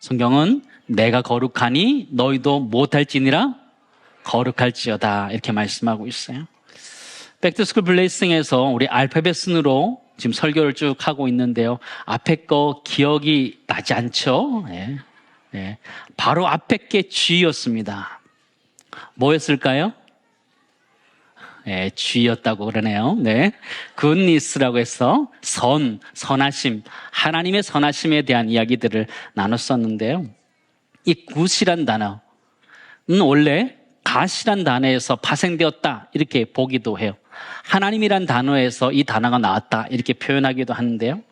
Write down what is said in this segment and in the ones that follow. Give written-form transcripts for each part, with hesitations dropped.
성경은 내가 거룩하니 너희도 못할지니라 거룩할지어다 이렇게 말씀하고 있어요. 백투스쿨 블레싱에서 우리 알파벳 순으로 지금 설교를 쭉 하고 있는데요. 앞에 거 기억이 나지 않죠? 네. 네. 바로 앞에 게 G였습니다. 뭐였을까요? 네, G였다고 그러네요. 네. goodness라고 해서 선하심, 하나님의 선하심에 대한 이야기들을 나눴었는데요. 이 good이란 단어는 원래 god이란 단어에서 파생되었다 이렇게 보기도 해요. 하나님이란 단어에서 이 단어가 나왔다 이렇게 표현하기도 하는데요.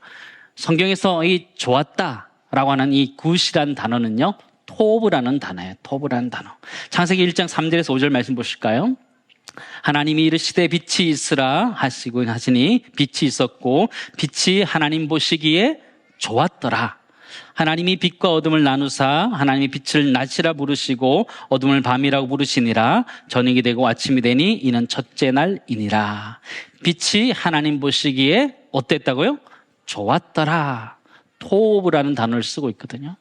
성경에서 이 좋았다라고 하는 이 good이란 단어는요, 토브라는 단어예요. 토브라는 단어. 창세기 1장 3절에서 5절 말씀 보실까요? 하나님이 이르시되 빛이 있으라 하시니 빛이 있었고 빛이 하나님 보시기에 좋았더라. 하나님이 빛과 어둠을 나누사 하나님이 빛을 낮이라 부르시고 어둠을 밤이라고 부르시니라. 저녁이 되고 아침이 되니 이는 첫째 날이니라. 빛이 하나님 보시기에 어땠다고요? 좋았더라. 토브라는 단어를 쓰고 있거든요.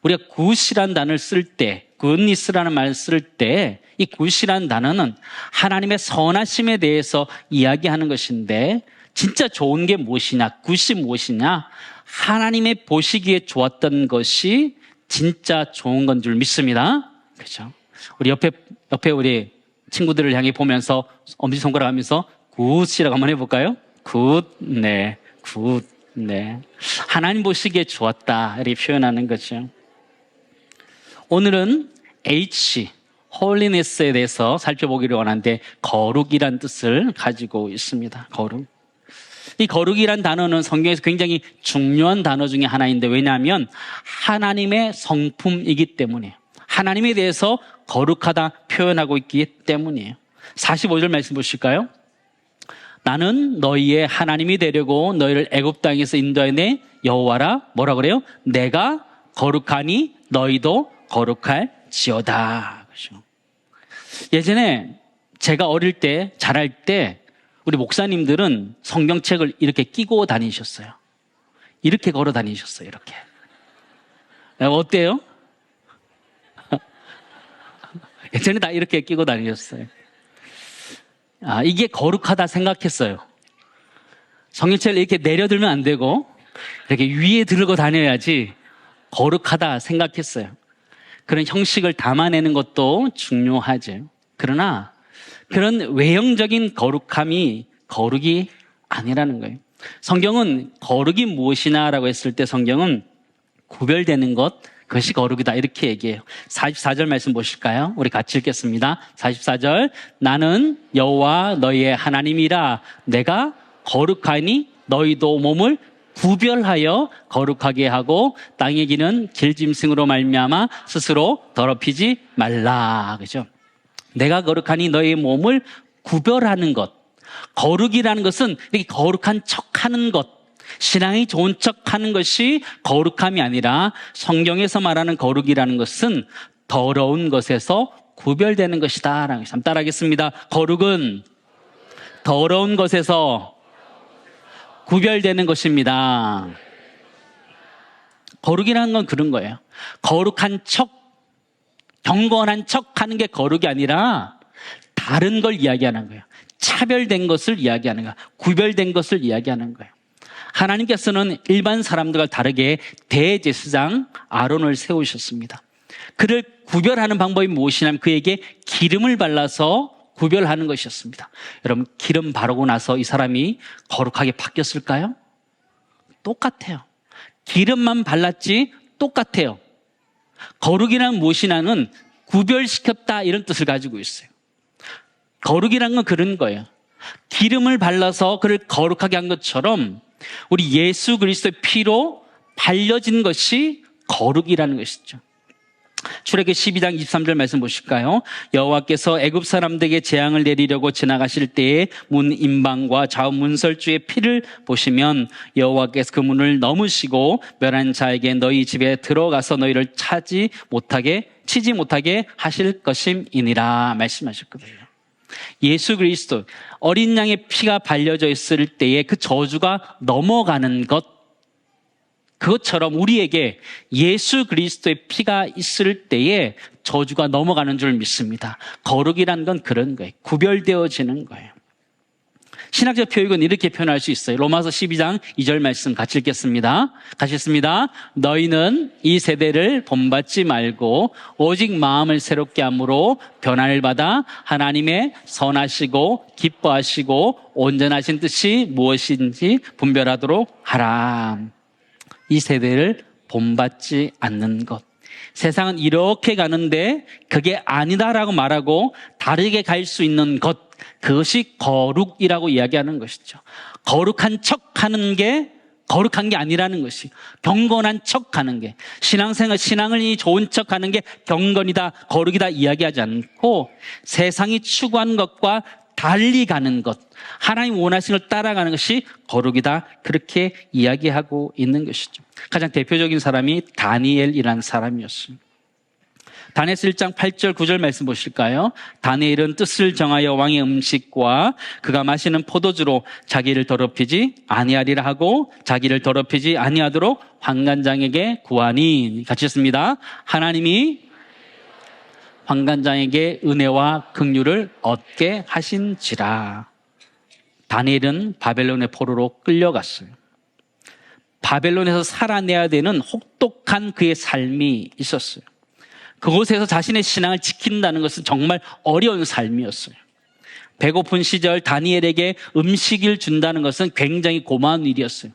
우리가 굿이라는 단어를 쓸 때, goodness라는 말을 쓸 때 이 굿이라는 단어는 하나님의 선하심에 대해서 이야기하는 것인데, 진짜 좋은 게 무엇이냐, 굿이 무엇이냐, 하나님의 보시기에 좋았던 것이 진짜 좋은 건 줄 믿습니다. 그렇죠? 우리 옆에 우리 친구들을 향해 보면서 엄지손가락 하면서 굿이라고 한번 해볼까요? 굿, 네, 굿, 네. 하나님 보시기에 좋았다 이렇게 표현하는 거죠. 오늘은 H, holiness에 대해서 살펴보기를 원하는데, 거룩이란 뜻을 가지고 있습니다. 거룩. 이 거룩이란 단어는 성경에서 굉장히 중요한 단어 중에 하나인데, 왜냐하면 하나님의 성품이기 때문이에요. 하나님에 대해서 거룩하다 표현하고 있기 때문이에요. 45절 말씀 보실까요? 나는 너희의 하나님이 되려고 너희를 애굽 땅에서 인도하여 여호와라. 뭐라 그래요? 내가 거룩하니 너희도 거룩할지어다. 그렇죠? 예전에 제가 어릴 때, 자랄 때 우리 목사님들은 성경책을 이렇게 끼고 다니셨어요. 이렇게 걸어 다니셨어요. 이렇게. 어때요? 예전에 다 이렇게 끼고 다니셨어요. 이게 거룩하다 생각했어요. 성경책을 이렇게 내려들면 안 되고 이렇게 위에 들고 다녀야지 거룩하다 생각했어요. 그런 형식을 담아내는 것도 중요하죠. 그러나 그런 외형적인 거룩함이 거룩이 아니라는 거예요. 성경은 거룩이 무엇이냐라고 했을 때 성경은 구별되는 것, 그것이 거룩이다 이렇게 얘기해요. 44절 말씀 보실까요? 우리 같이 읽겠습니다. 44절, 나는 여호와 너희의 하나님이라. 내가 거룩하니 너희도 몸을 구별하여 거룩하게 하고 땅의 기는 길짐승으로 말미암아 스스로 더럽히지 말라. 그죠? 내가 거룩하니 너희의 몸을 구별하는 것. 거룩이라는 것은 이렇게 거룩한 척하는 것, 신앙이 좋은 척하는 것이 거룩함이 아니라, 성경에서 말하는 거룩이라는 것은 더러운 것에서 구별되는 것이다. 한번 따라하겠습니다. 거룩은 더러운 것에서 구별되는 것입니다. 거룩이라는 건 그런 거예요. 거룩한 척, 경건한 척 하는 게 거룩이 아니라 다른 걸 이야기하는 거예요. 차별된 것을 이야기하는 거예요. 구별된 것을 이야기하는 거예요. 하나님께서는 일반 사람들과 다르게 대제사장 아론을 세우셨습니다. 그를 구별하는 방법이 무엇이냐면 그에게 기름을 발라서 구별하는 것이었습니다. 여러분, 기름 바르고 나서 이 사람이 거룩하게 바뀌었을까요? 똑같아요. 기름만 발랐지 똑같아요. 거룩이란 무엇이냐는 구별시켰다 이런 뜻을 가지고 있어요. 거룩이란 건 그런 거예요. 기름을 발라서 그를 거룩하게 한 것처럼 우리 예수 그리스도의 피로 발려진 것이 거룩이라는 것이죠. 출애굽기 12장 23절 말씀 보실까요? 여호와께서 애굽 사람들에게 재앙을 내리려고 지나가실 때에 문 임방과 좌우 문설주의 피를 보시면 여호와께서 그 문을 넘으시고 멸한 자에게 너희 집에 들어가서 너희를 치지 못하게 하실 것임이니라 말씀하셨거든요. 예수 그리스도 어린 양의 피가 발려져 있을 때에 그 저주가 넘어가는 것, 그것처럼 우리에게 예수 그리스도의 피가 있을 때에 저주가 넘어가는 줄 믿습니다. 거룩이란 건 그런 거예요. 구별되어지는 거예요. 신학적 표현은 이렇게 표현할 수 있어요. 로마서 12장 2절 말씀 같이 읽겠습니다. 같이 읽습니다. 너희는 이 세대를 본받지 말고 오직 마음을 새롭게 함으로 변화를 받아 하나님의 선하시고 기뻐하시고 온전하신 뜻이 무엇인지 분별하도록 하라. 이 세대를 본받지 않는 것. 세상은 이렇게 가는데 그게 아니다라고 말하고 다르게 갈 수 있는 것. 그것이 거룩이라고 이야기하는 것이죠. 거룩한 척하는 게 거룩한 게 아니라는 것이, 경건한 척하는 게, 신앙을 좋은 척하는 게 경건이다, 거룩이다 이야기하지 않고 세상이 추구하는 것과 달리 가는 것, 하나님 원하시는 걸 따라가는 것이 거룩이다, 그렇게 이야기하고 있는 것이죠. 가장 대표적인 사람이 다니엘이라는 사람이었습니다. 다니엘서 1장 8절 9절 말씀 보실까요? 다니엘은 뜻을 정하여 왕의 음식과 그가 마시는 포도주로 자기를 더럽히지 아니하리라 하고 자기를 더럽히지 아니하도록 환관장에게 구하니. 같이 읽습니다. 하나님이 환관장에게 은혜와 긍휼을 얻게 하신지라. 다니엘은 바벨론의 포로로 끌려갔어요. 바벨론에서 살아내야 되는 혹독한 그의 삶이 있었어요. 그곳에서 자신의 신앙을 지킨다는 것은 정말 어려운 삶이었어요. 배고픈 시절 다니엘에게 음식을 준다는 것은 굉장히 고마운 일이었어요.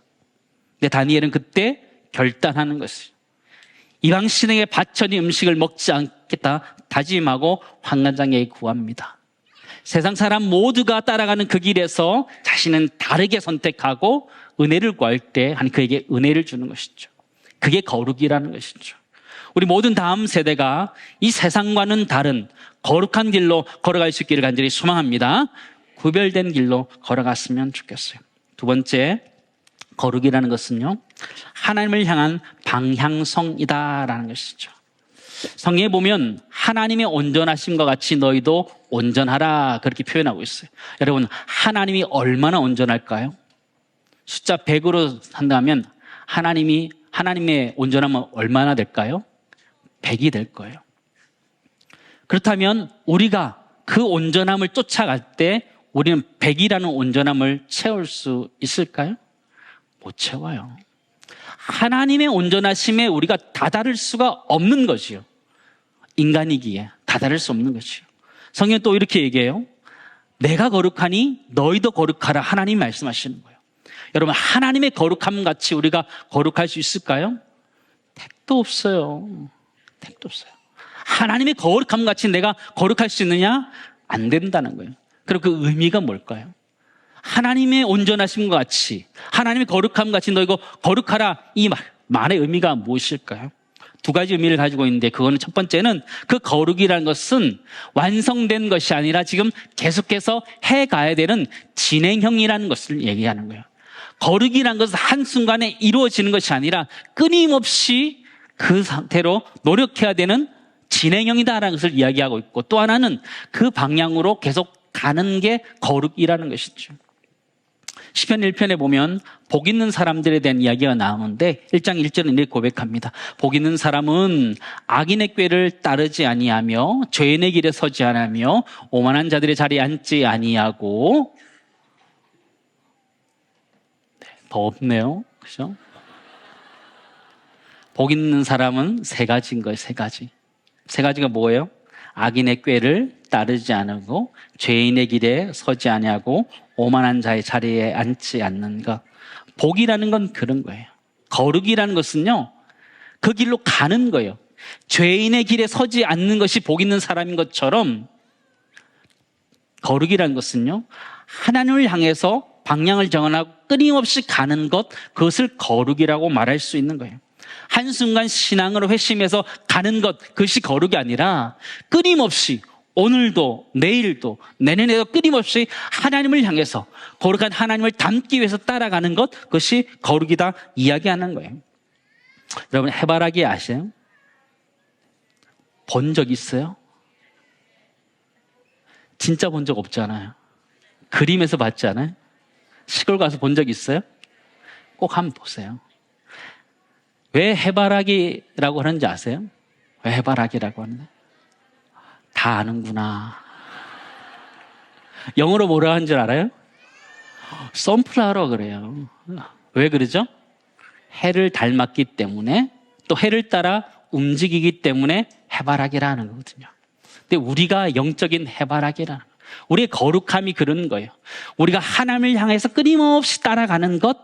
근데 다니엘은 그때 결단하는 것이에요. 이방 신에게 바쳐진 음식을 먹지 않겠다 다짐하고 환관장에게 구합니다. 세상 사람 모두가 따라가는 그 길에서 자신은 다르게 선택하고 은혜를 구할 때 하나님 그에게 은혜를 주는 것이죠. 그게 거룩이라는 것이죠. 우리 모든 다음 세대가 이 세상과는 다른 거룩한 길로 걸어갈 수 있기를 간절히 소망합니다. 구별된 길로 걸어갔으면 좋겠어요. 두 번째, 거룩이라는 것은요, 하나님을 향한 방향성이다라는 것이죠. 성경에 보면 하나님의 온전하심과 같이 너희도 온전하라 그렇게 표현하고 있어요. 여러분, 하나님이 얼마나 온전할까요? 숫자 100으로 한다면 하나님의 온전함은 얼마나 될까요? 100이 될 거예요. 그렇다면 우리가 그 온전함을 쫓아갈 때 우리는 100이라는 온전함을 채울 수 있을까요? 못 채워요. 하나님의 온전하심에 우리가 다다를 수가 없는 것이요. 인간이기에 다다를 수 없는 것이요. 성경은 또 이렇게 얘기해요. 내가 거룩하니 너희도 거룩하라. 하나님 말씀하시는 거예요. 여러분, 하나님의 거룩함 같이 우리가 거룩할 수 있을까요? 택도 없어요. 택도 없어요. 하나님의 거룩함 같이 내가 거룩할 수 있느냐? 안 된다는 거예요. 그럼 그 의미가 뭘까요? 하나님의 온전하심과 같이, 하나님의 거룩함 같이 너희가 거룩하라, 이 말의 의미가 무엇일까요? 두 가지 의미를 가지고 있는데, 그거는 첫 번째는 그 거룩이라는 것은 완성된 것이 아니라 지금 계속해서 해가야 되는 진행형이라는 것을 얘기하는 거예요. 거룩이라는 것은 한순간에 이루어지는 것이 아니라 끊임없이 그 상태로 노력해야 되는 진행형이다라는 것을 이야기하고 있고, 또 하나는 그 방향으로 계속 가는 게 거룩이라는 것이죠. 시편 1편에 보면 복 있는 사람들에 대한 이야기가 나오는데 1장 1절은 이렇게 고백합니다. 복 있는 사람은 악인의 꾀를 따르지 아니하며 죄인의 길에 서지 아니하며 오만한 자들의 자리에 앉지 아니하고. 더 없네요. 그죠? 복 있는 사람은 세 가지인 거예요. 세 가지. 세 가지가 뭐예요? 악인의 꾀를 따르지 않고 죄인의 길에 서지 아니하고 오만한 자의 자리에 앉지 않는 것. 복이라는 건 그런 거예요. 거룩이라는 것은요, 그 길로 가는 거예요. 죄인의 길에 서지 않는 것이 복 있는 사람인 것처럼 거룩이라는 것은요, 하나님을 향해서 방향을 정하고 끊임없이 가는 것, 그것을 거룩이라고 말할 수 있는 거예요. 한순간 신앙으로 회심해서 가는 것, 그것이 거룩이 아니라 끊임없이 오늘도 내일도 내년에도 끊임없이 하나님을 향해서 거룩한 하나님을 닮기 위해서 따라가는 것, 그것이 거룩이다 이야기하는 거예요. 여러분, 해바라기 아세요? 본 적 있어요? 진짜 본 적 없잖아요. 그림에서 봤지 않아요? 시골 가서 본 적 있어요? 꼭 한번 보세요. 왜 해바라기라고 하는지 아세요? 왜 해바라기라고 하는지? 다 아는구나. 영어로 뭐라 하는 줄 알아요? 선플라워 그래요. 왜 그러죠? 해를 닮았기 때문에, 또 해를 따라 움직이기 때문에 해바라기라는 거거든요. 근데 우리가 영적인 해바라기라는 거예요. 우리의 거룩함이 그런 거예요. 우리가 하나님을 향해서 끊임없이 따라가는 것,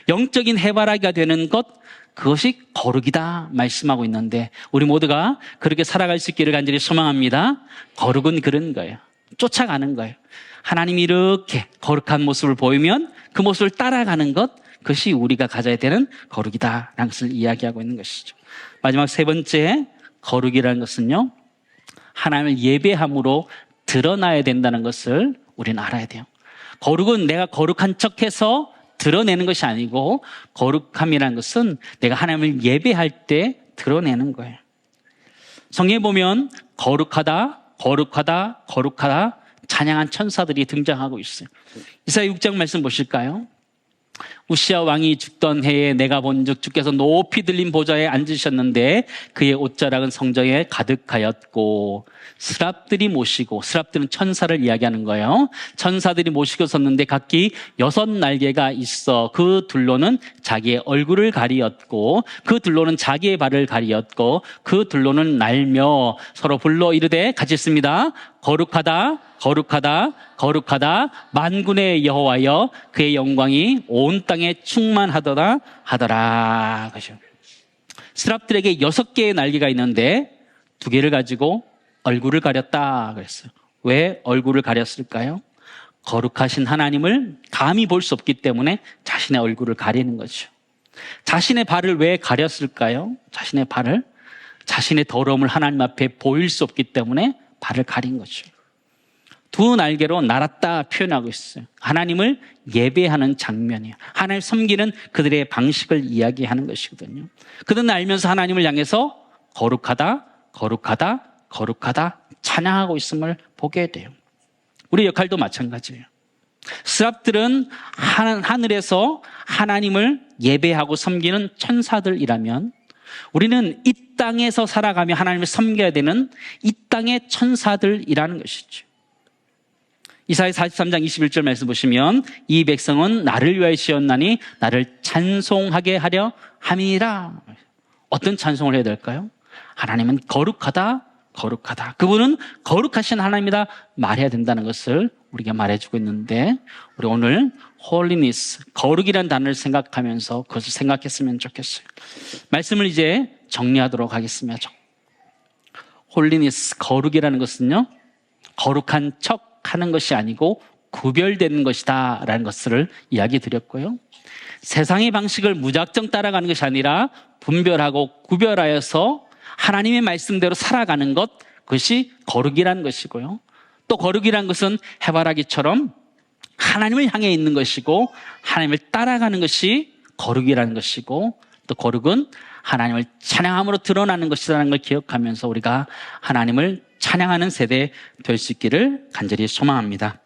영적인 해바라기가 되는 것, 그것이 거룩이다 말씀하고 있는데, 우리 모두가 그렇게 살아갈 수 있기를 간절히 소망합니다. 거룩은 그런 거예요. 쫓아가는 거예요. 하나님이 이렇게 거룩한 모습을 보이면 그 모습을 따라가는 것, 그것이 우리가 가져야 되는 거룩이다라는 것을 이야기하고 있는 것이죠. 마지막 세 번째, 거룩이라는 것은요, 하나님을 예배함으로 드러나야 된다는 것을 우리는 알아야 돼요. 거룩은 내가 거룩한 척해서 드러내는 것이 아니고, 거룩함이라는 것은 내가 하나님을 예배할 때 드러내는 거예요. 성경에 보면 거룩하다, 거룩하다, 거룩하다 찬양한 천사들이 등장하고 있어요. 이사야 6장 말씀 보실까요? 우시야 왕이 죽던 해에 내가 본즉 주께서 높이 들린 보좌에 앉으셨는데 그의 옷자락은 성전에 가득하였고, 스랍들이 모시고, 스랍들은 천사를 이야기하는 거예요. 천사들이 모시고 섰는데 각기 6날개가 있어 그 둘로는 자기의 얼굴을 가리었고, 그 둘로는 자기의 발을 가리었고, 그 둘로는 날며 서로 불러 이르되, 같이 있습니다. 거룩하다, 거룩하다, 거룩하다, 만군의 여호와여, 그의 영광이 온 땅에 충만하더라 하더라. 스랍들에게 6개의 날개가 있는데 2개를 가지고 얼굴을 가렸다 그랬어요. 왜 얼굴을 가렸을까요? 거룩하신 하나님을 감히 볼 수 없기 때문에 자신의 얼굴을 가리는 거죠. 자신의 발을 왜 가렸을까요? 자신의 발을, 자신의 더러움을 하나님 앞에 보일 수 없기 때문에 발을 가린 거죠. 2 날개로 날았다 표현하고 있어요. 하나님을 예배하는 장면이에요. 하나님을 섬기는 그들의 방식을 이야기하는 것이거든요. 그들은 알면서 하나님을 향해서 거룩하다, 거룩하다, 거룩하다 찬양하고 있음을 보게 돼요. 우리 역할도 마찬가지예요. 스랍들은 하늘에서 하나님을 예배하고 섬기는 천사들이라면, 우리는 이 땅에서 살아가며 하나님을 섬겨야 되는 이 땅의 천사들이라는 것이죠. 이사야 43장 21절 말씀 보시면, 이 백성은 나를 위하여 지었나니 나를 찬송하게 하려 함이라. 어떤 찬송을 해야 될까요? 하나님은 거룩하다, 거룩하다. 그분은 거룩하신 하나님이다 말해야 된다는 것을 우리가 말해주고 있는데, 우리 오늘 holiness, 거룩이라는 단어를 생각하면서 그것을 생각했으면 좋겠어요. 말씀을 이제 정리하도록 하겠습니다. holiness, 거룩이라는 것은요, 거룩한 척 하는 것이 아니고 구별되는 것이다 라는 것을 이야기 드렸고요. 세상의 방식을 무작정 따라가는 것이 아니라 분별하고 구별하여서 하나님의 말씀대로 살아가는 것, 그것이 거룩이라는 것이고요. 또 거룩이라는 것은 해바라기처럼 하나님을 향해 있는 것이고, 하나님을 따라가는 것이 거룩이라는 것이고, 또 거룩은 하나님을 찬양함으로 드러나는 것이라는 걸 기억하면서 우리가 하나님을 찬양하는 세대 될 수 있기를 간절히 소망합니다.